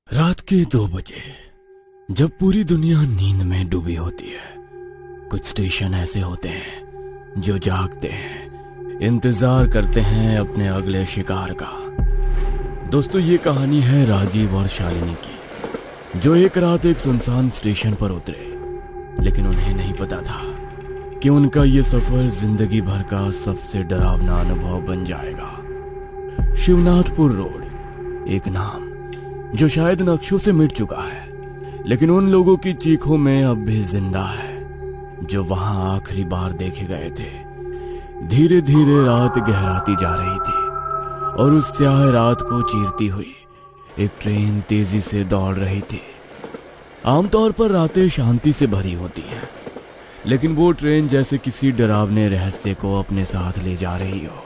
रात के 2 बजे जब पूरी दुनिया नींद में डूबी होती है, कुछ स्टेशन ऐसे होते हैं जो जागते हैं, इंतजार करते हैं अपने अगले शिकार का। दोस्तों, ये कहानी है राजीव और शालिनी की, जो एक रात एक सुनसान स्टेशन पर उतरे, लेकिन उन्हें नहीं पता था कि उनका ये सफर जिंदगी भर का सबसे डरावना अनुभव बन जाएगा। शिवनाथपुर रोड, एक नाम जो शायद नक्शों से मिट चुका है, लेकिन उन लोगों की चीखों में अब भी जिंदा है जो वहां आखिरी बार देखे गए थे। धीरे धीरे रात गहराती जा रही थी और उस स्याह रात को चीरती हुई एक ट्रेन तेजी से दौड़ रही थी। आमतौर पर रातें शांति से भरी होती हैं, लेकिन वो ट्रेन जैसे किसी डरावने रहस्य को अपने साथ ले जा रही हो।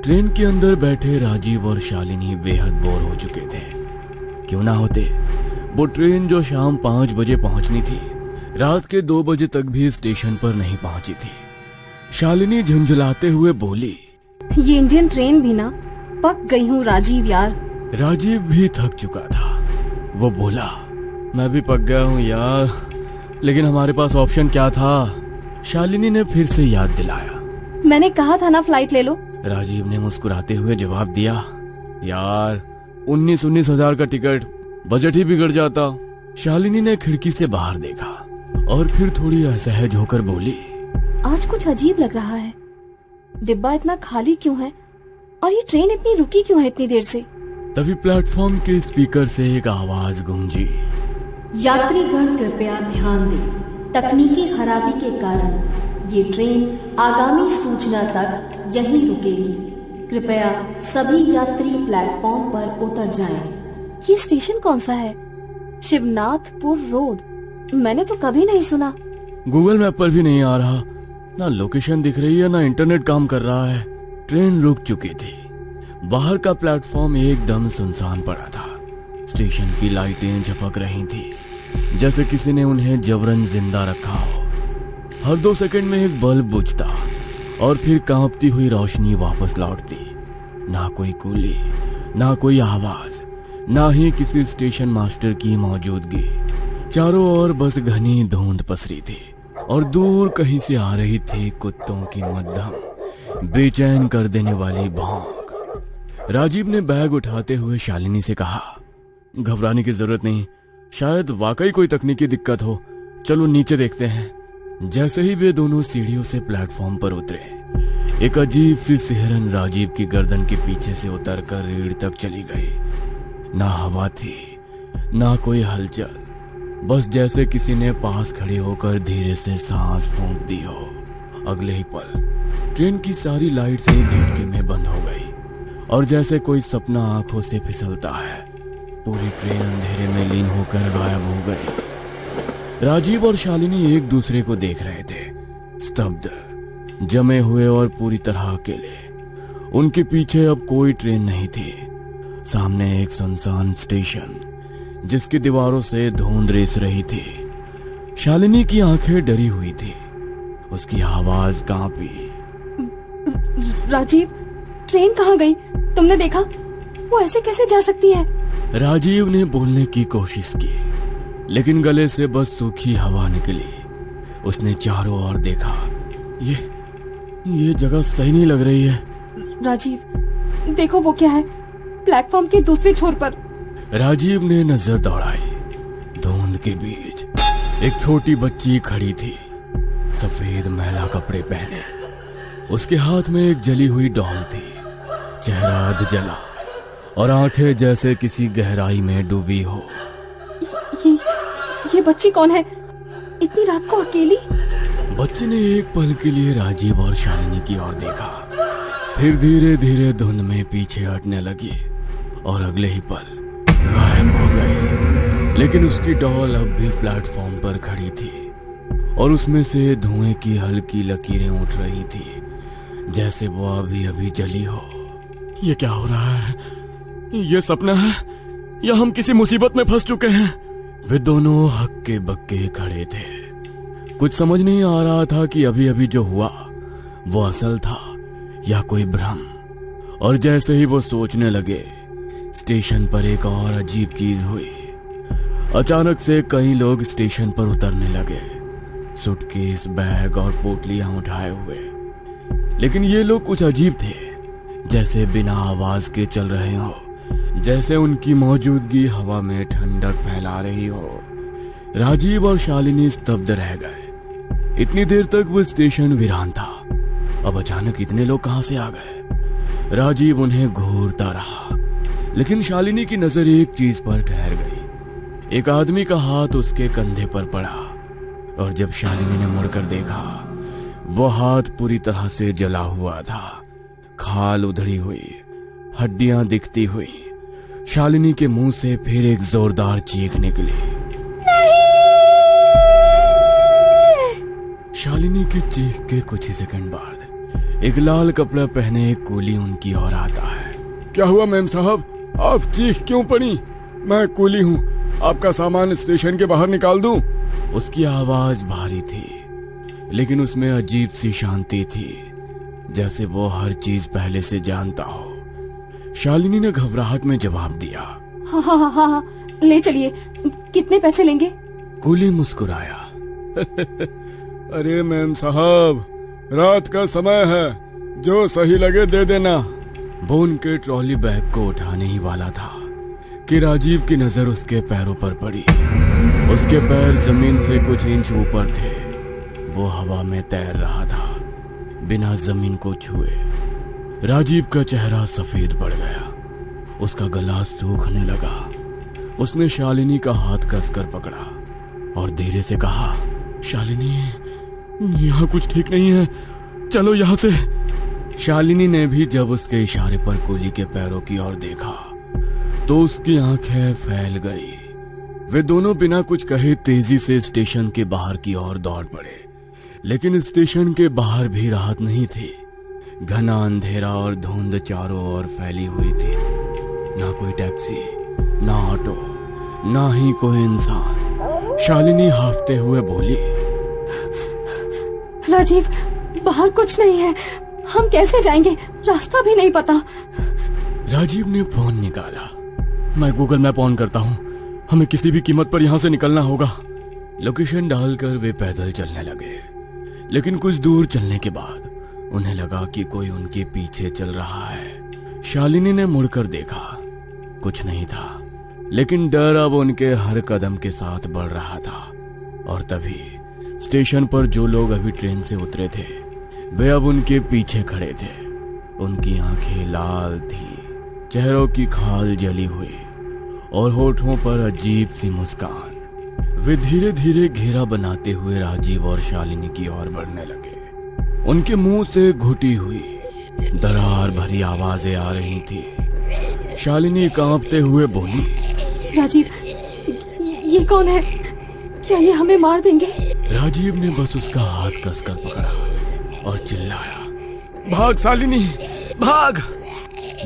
ट्रेन के अंदर बैठे राजीव और शालिनी बेहद बोर हो चुके थे। क्यों ना होते, वो ट्रेन जो शाम 5 बजे पहुंचनी थी, रात के 2 बजे तक भी स्टेशन पर नहीं पहुंची थी। शालिनी झुंझुलाते हुए बोली, ये इंडियन ट्रेन भी ना, पक गई हूँ राजीव यार। राजीव भी थक चुका था। वो बोला, मैं भी पक गया हूँ यार, लेकिन हमारे पास ऑप्शन क्या था? शालिनी ने फिर से याद दिलाया। मैंने कहा था ना फ्लाइट ले लो। राजीव ने मुस्कुराते हुए जवाब दिया, यार 19 हजार का टिकट, बजट ही बिगड़ जाता। शालिनी ने खिड़की से बाहर देखा और फिर थोड़ी असहज होकर बोली, आज कुछ अजीब लग रहा है। डिब्बा इतना खाली क्यों है और ये ट्रेन इतनी रुकी क्यों है इतनी देर से? तभी प्लेटफॉर्म के स्पीकर से एक आवाज गूंजी, यात्रीगण कृपया ध्यान दें, तकनीकी खराबी के कारण ये ट्रेन आगामी सूचना तक यहीं रुकेगी। कृपया सभी यात्री प्लेटफॉर्म पर उतर जाएं। ये स्टेशन कौन सा है? शिवनाथपुर रोड, मैंने तो कभी नहीं सुना। गूगल मैप पर भी नहीं आ रहा, ना लोकेशन दिख रही है, ना इंटरनेट काम कर रहा है। ट्रेन रुक चुकी थी। बाहर का प्लेटफॉर्म एकदम सुनसान पड़ा था। स्टेशन की लाइटें झपक रही थी, जैसे किसी ने उन्हें जबरन जिंदा रखा हो। हर 2 सेकंड में एक बल्ब बुझता और फिर कांपती हुई रोशनी वापस लौटती। ना कोई कूली, ना कोई आवाज, ना ही किसी स्टेशन मास्टर की मौजूदगी। चारों ओर बस घनी धुंध पसरी थी और दूर कहीं से आ रही थी कुत्तों की मध्यम बेचैन कर देने वाली भौंक। राजीव ने बैग उठाते हुए शालिनी से कहा, घबराने की जरूरत नहीं, शायद वाकई कोई तकनीकी दिक्कत हो, चलो नीचे देखते हैं। जैसे ही वे दोनों सीढ़ियों से प्लेटफॉर्म पर उतरे, एक अजीब सी सिहरन राजीव की गर्दन के पीछे से उतरकर रीढ़ तक चली गई। ना हवा थी, ना कोई हलचल, बस जैसे किसी ने पास खड़े होकर धीरे से सांस फूंक दी हो। अगले ही पल ट्रेन की सारी लाइट्स एक झटके में बंद हो गई और जैसे कोई सपना आंखों से फिसलता है, पूरी ट्रेन अंधेरे में लीन होकर गायब हो गई। राजीव और शालिनी एक दूसरे को देख रहे थे, स्तब्ध, जमे हुए और पूरी तरह अकेले। उनके पीछे अब कोई ट्रेन नहीं थी। सामने एक सुनसान स्टेशन, जिसकी दीवारों से धुंध रिस रही थी। शालिनी की आंखें डरी हुई थी, उसकी आवाज कांपी। राजीव, ट्रेन कहाँ गई? तुमने देखा? वो ऐसे कैसे जा सकती है? राजीव ने बोलने की कोशिश की, लेकिन गले से बस सूखी हवा निकली। उसने चारों ओर देखा। ये जगह सही नहीं लग रही है। राजीव, देखो वो क्या है प्लेटफॉर्म के दूसरे छोर पर। राजीव ने नजर दौड़ाई। धुंध के बीच एक छोटी बच्ची खड़ी थी, सफेद मैला कपड़े पहने। उसके हाथ में एक जली हुई डॉल थी, चेहरा अध जला और आंखें जैसे किसी गहराई में डूबी हो। ये बच्ची कौन है? इतनी रात को अकेली? बच्ची ने एक पल के लिए राजीव और शालिनी की ओर देखा, फिर धीरे धीरे धुंध में पीछे हटने लगी और अगले ही पल गायब हो गई। लेकिन उसकी डॉल अब भी प्लेटफॉर्म पर खड़ी थी और उसमें से धुएं की हल्की लकीरें उठ रही थी, जैसे वो अभी अभी जली हो। ये क्या हो रहा है? ये सपना है या हम किसी मुसीबत में फंस चुके हैं? वे दोनों हक्के बक्के खड़े थे। कुछ समझ नहीं आ रहा था कि अभी अभी जो हुआ वो असल था या कोई भ्रम। और जैसे ही वो सोचने लगे, स्टेशन पर एक और अजीब चीज हुई। अचानक से कई लोग स्टेशन पर उतरने लगे, सूटकेस, बैग और पोटलियां उठाए हुए। लेकिन ये लोग कुछ अजीब थे, जैसे बिना आवाज के चल रहे हो, जैसे उनकी मौजूदगी हवा में ठंडक फैला रही हो। राजीव और शालिनी स्तब्ध रह गए। इतनी देर तक वो स्टेशन वीरान था, अब अचानक इतने लोग कहां से आ गए? राजीव उन्हें घूरता रहा, लेकिन शालिनी की नजर एक चीज पर ठहर गई। एक आदमी का हाथ उसके कंधे पर पड़ा, और जब शालिनी ने मुड़कर देखा, वो हाथ पूरी तरह से जला हुआ था, खाल उधड़ी हुई, हड्डियां दिखती हुई। शालिनी के मुंह से फिर एक जोरदार चीख निकली। शालिनी की चीख के कुछ ही सेकंड बाद एक लाल कपड़ा पहने एक कूली उनकी ओर आता है। क्या हुआ मेम साहब, आप चीख क्यों पड़ी? मैं कूली हूँ, आपका सामान स्टेशन के बाहर निकाल दूं? उसकी आवाज भारी थी, लेकिन उसमें अजीब सी शांति थी, जैसे वो हर चीज पहले से जानता हो। शालिनी ने घबराहट में जवाब दिया, हाँ हाँ हाँ हाँ, ले चलिए। कितने पैसे लेंगे? कूली मुस्कुराया। अरे मेम साहब, रात का समय है, जो सही लगे दे देना। वो उनके ट्रॉली बैग को उठाने ही वाला था कि राजीव की नजर उसके पैरों पर पड़ी। उसके पैर जमीन से कुछ इंच ऊपर थे। वो हवा में तैर रहा था, बिना जमीन को छुए। राजीव का चेहरा सफेद पड़ गया, उसका गला सूखने लगा। उसने शालिनी का हाथ कसकर पकड़ा और धीरे से कहा, शालिनी, यहाँ कुछ ठीक नहीं है, चलो यहाँ से। शालिनी ने भी जब उसके इशारे पर कूली के पैरों की ओर देखा, तो उसकी आंखें फैल गई। वे दोनों बिना कुछ कहे तेजी से स्टेशन के बाहर की ओर दौड़ पड़े। लेकिन स्टेशन के बाहर भी राहत नहीं थी। घना अंधेरा और धुंध चारों ओर फैली हुई थी। ना कोई टैक्सी, ना ऑटो, ना ही कोई इंसान। शालिनी हांफते हुए बोली, राजीव, बाहर कुछ नहीं है, हम कैसे जाएंगे? रास्ता भी नहीं पता। राजीव ने फोन निकाला। मैं गूगल मैप ऑन करता हूँ, हमें किसी भी कीमत पर यहाँ से निकलना होगा। लोकेशन डालकर वे पैदल चलने लगे। लेकिन कुछ दूर चलने के बाद उन्हें लगा कि कोई उनके पीछे चल रहा है। शालिनी ने मुड़कर देखा, कुछ नहीं था, लेकिन डर अब उनके हर कदम के साथ बढ़ रहा था। और तभी स्टेशन पर जो लोग अभी ट्रेन से उतरे थे, वे अब उनके पीछे खड़े थे। उनकी आंखें लाल थी, चेहरों की खाल जली हुई और होठों पर अजीब सी मुस्कान। वे धीरे धीरे घेरा बनाते हुए राजीव और शालिनी की ओर बढ़ने लगे। उनके मुंह से घुटी हुई दरार भरी आवाजें आ रही थी। शालिनी कांपते हुए बोली, राजीव, ये कौन है? क्या ये हमें मार देंगे? राजीव ने बस उसका हाथ कसकर पकड़ा और चिल्लाया, भाग शालिनी, भाग।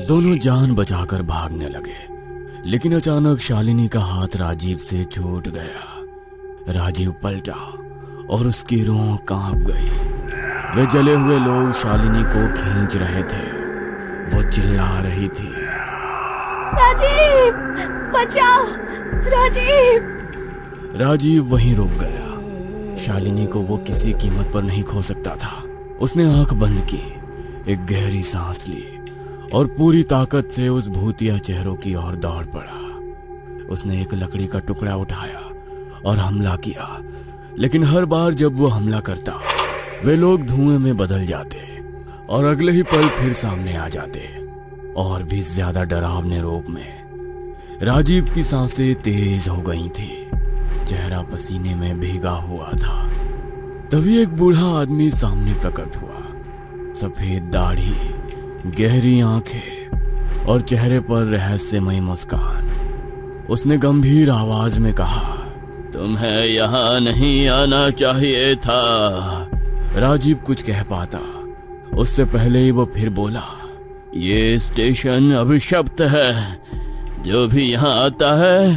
दोनों जान बचाकर भागने लगे। लेकिन अचानक शालिनी का हाथ राजीव से छूट गया। राजीव पलटा और उसकी रूह कांप गई। वे जले हुए लोग शालिनी को खींच रहे थे। वो चिल्ला रही थी, राजीव, बचाओ, राजीव। राजीव वहीं रुक गया। शालिनी को वो किसी कीमत पर नहीं खो सकता था। उसने आंख बंद की, एक गहरी सांस ली और पूरी ताकत से उस भूतिया चेहरों की ओर दौड़ पड़ा। उसने एक लकड़ी का टुकड़ा उठाया और हमला किया। लेकिन हर बार जब वो हमला करता, वे लोग धुएं में बदल जाते और अगले ही पल फिर सामने आ जाते, और भी ज्यादा डरावने रूप में। राजीव की सांसें तेज हो गई थी, चेहरा पसीने में भीगा हुआ था। तभी एक बूढ़ा आदमी सामने प्रकट हुआ। सफेद दाढ़ी, गहरी आंखें और चेहरे पर रहस्यमयी मुस्कान। उसने गंभीर आवाज में कहा, तुम्हें यहाँ नहीं आना चाहिए था। राजीव कुछ कह पाता, उससे पहले ही वो फिर बोला, ये स्टेशन अभिशप्त है। जो भी यहाँ आता है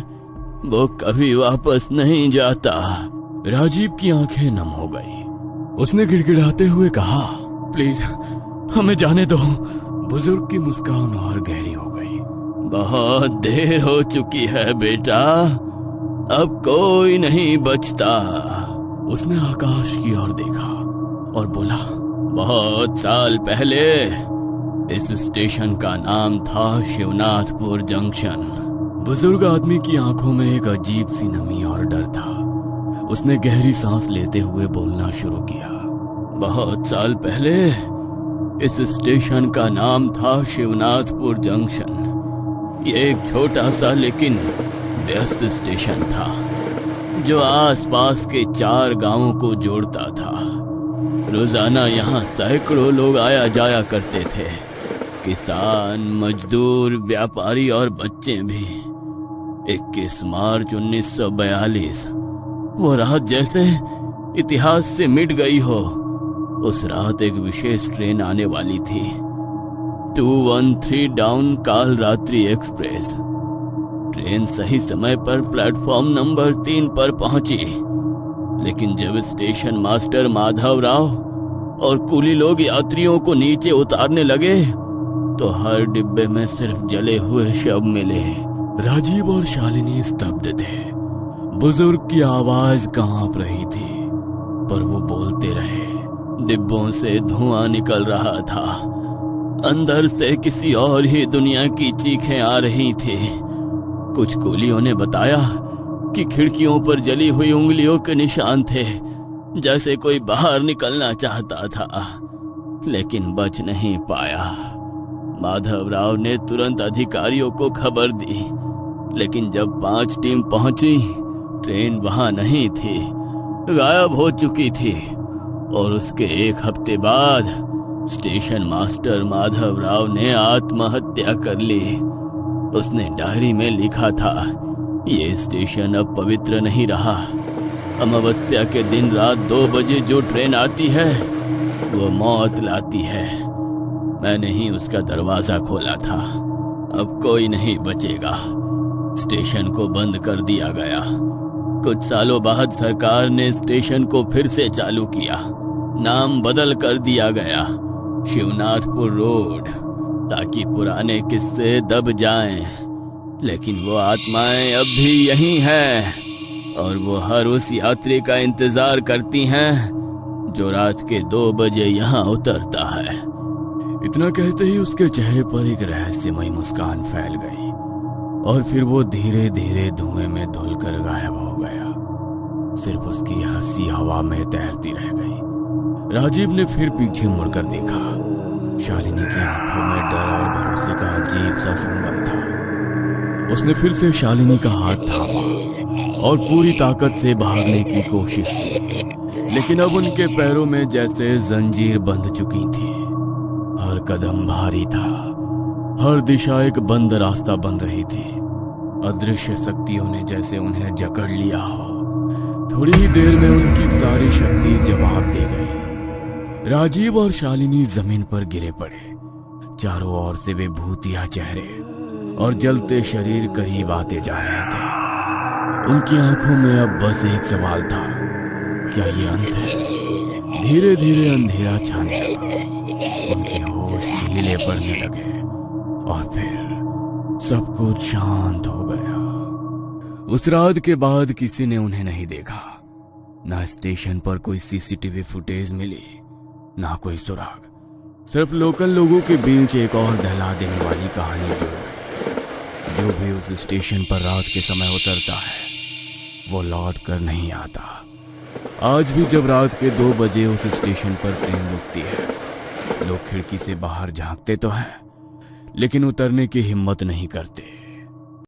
वो कभी वापस नहीं जाता। राजीव की आंखें नम हो गई। उसने गिड़गिड़ाते हुए कहा, प्लीज हमें जाने दो। बुजुर्ग की मुस्कान और गहरी हो गई। बहुत देर हो चुकी है बेटा, अब कोई नहीं बचता। उसने आकाश की ओर देखा और बोला, बहुत साल पहले इस स्टेशन का नाम था शिवनाथपुर जंक्शन। बुजुर्ग आदमी की आंखों में एक अजीब सी नमी और डर था। उसने गहरी सांस लेते हुए बोलना शुरू किया, बहुत साल पहले इस स्टेशन का नाम था शिवनाथपुर जंक्शन। ये एक छोटा सा लेकिन व्यस्त स्टेशन था जो आसपास के 4 गांवों को जोड़ता था। रोजाना यहाँ सैकड़ों लोग आया जाया करते थे, किसान, मजदूर, व्यापारी और बच्चे भी। 21 मार्च 1942 वो रात जैसे इतिहास से मिट गई हो। उस रात एक विशेष ट्रेन आने वाली थी, 213 डाउन काल रात्रि एक्सप्रेस। ट्रेन सही समय पर प्लेटफॉर्म नंबर 3 पर पहुंची, लेकिन जब स्टेशन मास्टर माधव राव और कुली लोग यात्रियों को नीचे उतारने लगे तो हर डिब्बे में सिर्फ जले हुए शव मिले। राजीव और शालिनी स्तब्ध थे। बुजुर्ग की आवाज कांप रही थी, पर वो बोलते रहे। डिब्बों से धुआं निकल रहा था, अंदर से किसी और ही दुनिया की चीखें आ रही थी। कुछ कुलियों ने बताया कि खिड़कियों पर जली हुई उंगलियों के निशान थे, जैसे कोई बाहर निकलना चाहता था, लेकिन बच नहीं पाया। माधव राव ने तुरंत अधिकारियों को खबर दी, लेकिन जब 5 टीम पहुंची, ट्रेन वहां नहीं थी, गायब हो चुकी थी। और उसके 1 हफ्ते बाद स्टेशन मास्टर माधव राव ने आत्महत्या कर ली। उसने डायरी में लिखा था, ये स्टेशन अब पवित्र नहीं रहा। अमावस्या के दिन रात 2 बजे जो ट्रेन आती है वो मौत लाती है। मैंने ही उसका दरवाजा खोला था। अब कोई नहीं बचेगा। स्टेशन को बंद कर दिया गया। कुछ सालों बाद सरकार ने स्टेशन को फिर से चालू किया। नाम बदल कर दिया गया, शिवनाथपुर रोड, ताकि पुराने किस्से दब जाएं। लेकिन वो आत्माएं अब भी यहीं हैं और वो हर उस यात्री का इंतजार करती हैं जो रात के 2 बजे यहाँ उतरता है। इतना कहते ही उसके चेहरे पर एक रहस्यमयी मुस्कान फैल गई और फिर वो धीरे धीरे धुएं में धुलकर गायब हो गया। सिर्फ उसकी हंसी हवा में तैरती रह गई। राजीव ने फिर पीछे मुड़कर देखा। शालिनी की आंखों में डर और भरोसे का अजीब सा संगम था। उसने फिर से शालिनी का हाथ थामा और पूरी ताकत से भागने की कोशिश की, लेकिन अब उनके पैरों में जैसे जंजीर बंध चुकी थी। हर कदम भारी था, हर दिशा एक बंद रास्ता बन रही थी। अदृश्य शक्तियों ने जैसे उन्हें जकड़ लिया हो। थोड़ी ही देर में उनकी सारी शक्ति जवाब दे गई। राजीव और शालिनी जमीन पर गिरे पड़े। चारों ओर से वे भूतिया चेहरे और जलते शरीर करीब आते जा रहे थे। उनकी आंखों में अब बस एक सवाल था, क्या ये अंत है? धीरे धीरे अंधेरा छाने लगा, उनके होश ढीले पड़ने लगे और फिर सब कुछ शांत हो गया। उस रात के बाद किसी ने उन्हें नहीं देखा। ना स्टेशन पर कोई सीसीटीवी फुटेज मिली, ना कोई सुराग। सिर्फ लोकल लोगों के बीच एक और दहला देने वाली कहानी जुड़ गई। जो भी उस स्टेशन पर रात के समय उतरता है वो लौट कर नहीं आता। आज भी जब रात के 2 बजे उस स्टेशन पर ट्रेन रुकती है, लोग खिड़की से बाहर झांकते तो हैं, लेकिन उतरने की हिम्मत नहीं करते।